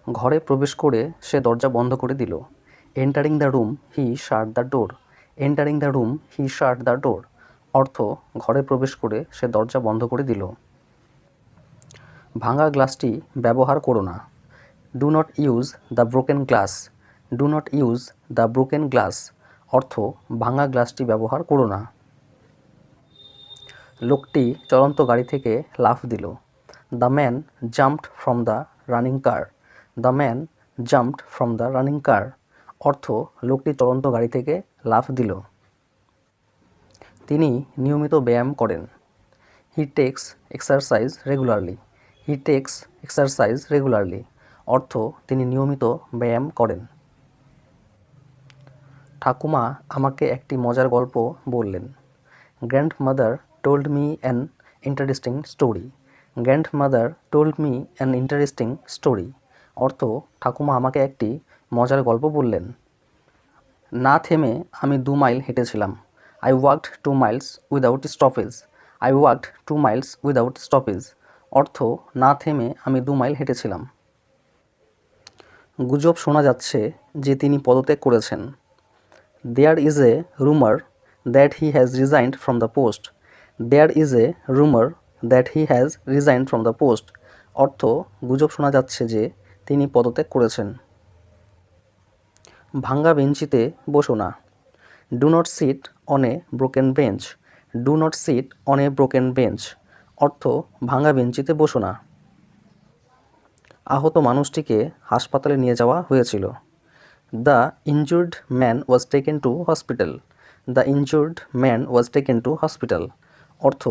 ঘরে প্রবেশ করে সে দরজা বন্ধ করে দিল। Entering the room he shut the door. Entering the room he shut the door অর্থ ঘরে প্রবেশ করে সে দরজা বন্ধ করে দিল। ভাঙা গ্লাসটি ব্যবহার করো না। Do not use the broken glass. Do not use the broken glass অর্থ ভাঙা গ্লাসটি ব্যবহার করো না। লোকটি চলন্ত গাড়ি থেকে লাফ দিল। The man jumped from the running car. The man jumped from the running car অর্থ লোকটি চলন্ত গাড়ি থেকে লাফ দিল। তিনি নিয়মিত ব্যায়াম করেন। হি টেকস এক্সারসাইজ রেগুলারলি। হি টেকস এক্সারসাইজ রেগুলারলি অর্থ তিনি নিয়মিত ব্যায়াম করেন। ঠাকুমা আমাকে একটি মজার গল্প বললেন। Grandmother told me an interesting story. Grandmother told me an interesting story অর্থ ঠাকুমা আমাকে একটি মজার গল্প বললেন। না থেমে আমি 2 মাইল হেঁটেছিলাম। I walked 2 miles without stoppage. I walked 2 miles without stoppage অর্থ না থেমে আমি 2 মাইল হেঁটেছিলাম। গুজব শোনা যাচ্ছে যে তিনি পদত্যাগ করেছেন। দেয়ার is a rumour that he has resigned from the post. There is a rumour that he has resigned from the post অর্থ গুজব শোনা যাচ্ছে যে তিনি পদত্যাগ করেছেন। ভাঙ্গা বেঞ্চিতে বসো না। Do not sit on a broken bench. Do not sit on a broken bench অর্থ ভাঙ্গা বেঞ্চিতে বসো না। আহত মানুষটিকে হাসপাতালে নিয়ে যাওয়া হয়েছিল। The injured man was taken to hospital. The injured man was taken to hospital অর্থ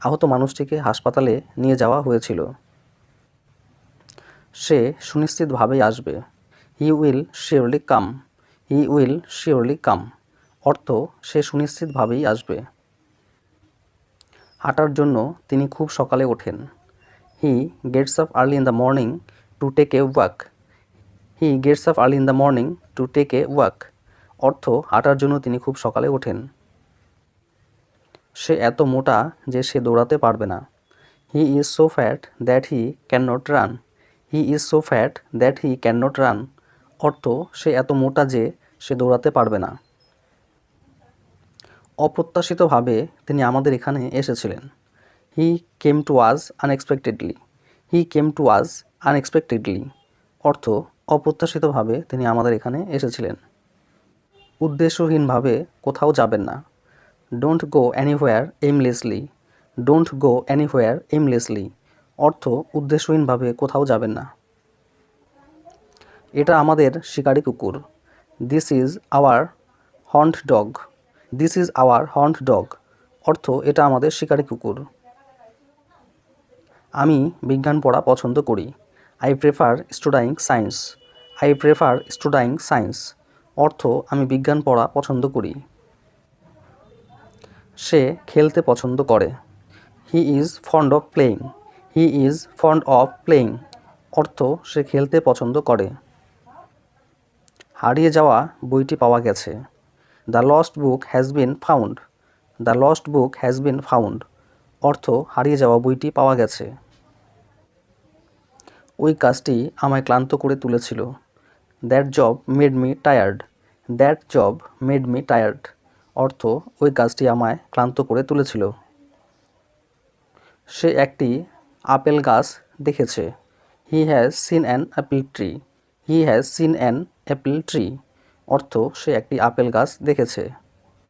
আহত মানুষটিকে হাসপাতালে নিয়ে যাওয়া হয়েছিল। সে সুনিশ্চিতভাবেই আসবে। He will surely come. He will surely come অর্থ সে সুনিশ্চিতভাবেই আসবে। হাঁটার জন্য তিনি খুব সকালে ওঠেন। He gets up early in the morning to take a walk. He gets up early in the morning to take a walk অর্থ হাঁটার জন্য তিনি খুব সকালে ওঠেন। সে এত মোটা যে সে দৌড়াতে পারবে না। He is so fat that he can not run. He is so fat that he can not run অর্থ সে এত মোটা যে সে দৌড়াতে পারবে না। অপ্রত্যাশিতভাবে তিনি আমাদের এখানে এসেছিলেন। He came to us unexpectedly. He came to us unexpectedly অর্থ অপ্রত্যাশিতভাবে তিনি আমাদের এখানে এসেছিলেন। উদ্দেশ্যহীনভাবে কোথাও যাবেন না। Don't go anywhere aimlessly. Don't go anywhere aimlessly অর্থ উদ্দেশ্যহীনভাবে কোথাও যাবেন না। এটা আমাদের শিকারি কুকুর। This is our hunt dog. This is our hunt dog অর্থ এটা আমাদের শিকারি কুকুর। আমি বিজ্ঞান পড়া পছন্দ করি। I prefer স্টুডাইং science. I prefer স্টুডাইং science অর্থ আমি বিজ্ঞান পড়া পছন্দ করি। সে খেলতে পছন্দ করে। He is fond of playing. He is fond of playing অর্থ সে খেলতে পছন্দ করে। হারিয়ে যাওয়া বইটি পাওয়া গেছে। The Lost book has been found. The Lost book has been found অর্থ হারিয়ে যাওয়া বইটি পাওয়া গেছে। ওই কাজটি আমায় ক্লান্ত করে তুলেছিল। That job made me tired. That job made me tired অর্থ ওই কাজটি আমায় ক্লান্ত করে তুলেছিল। সে একটি আপেল গাছ দেখেছে। He has seen an Apple tree. He has seen an Apple tree অর্থ সে একটি আপেল গাছ দেখেছে।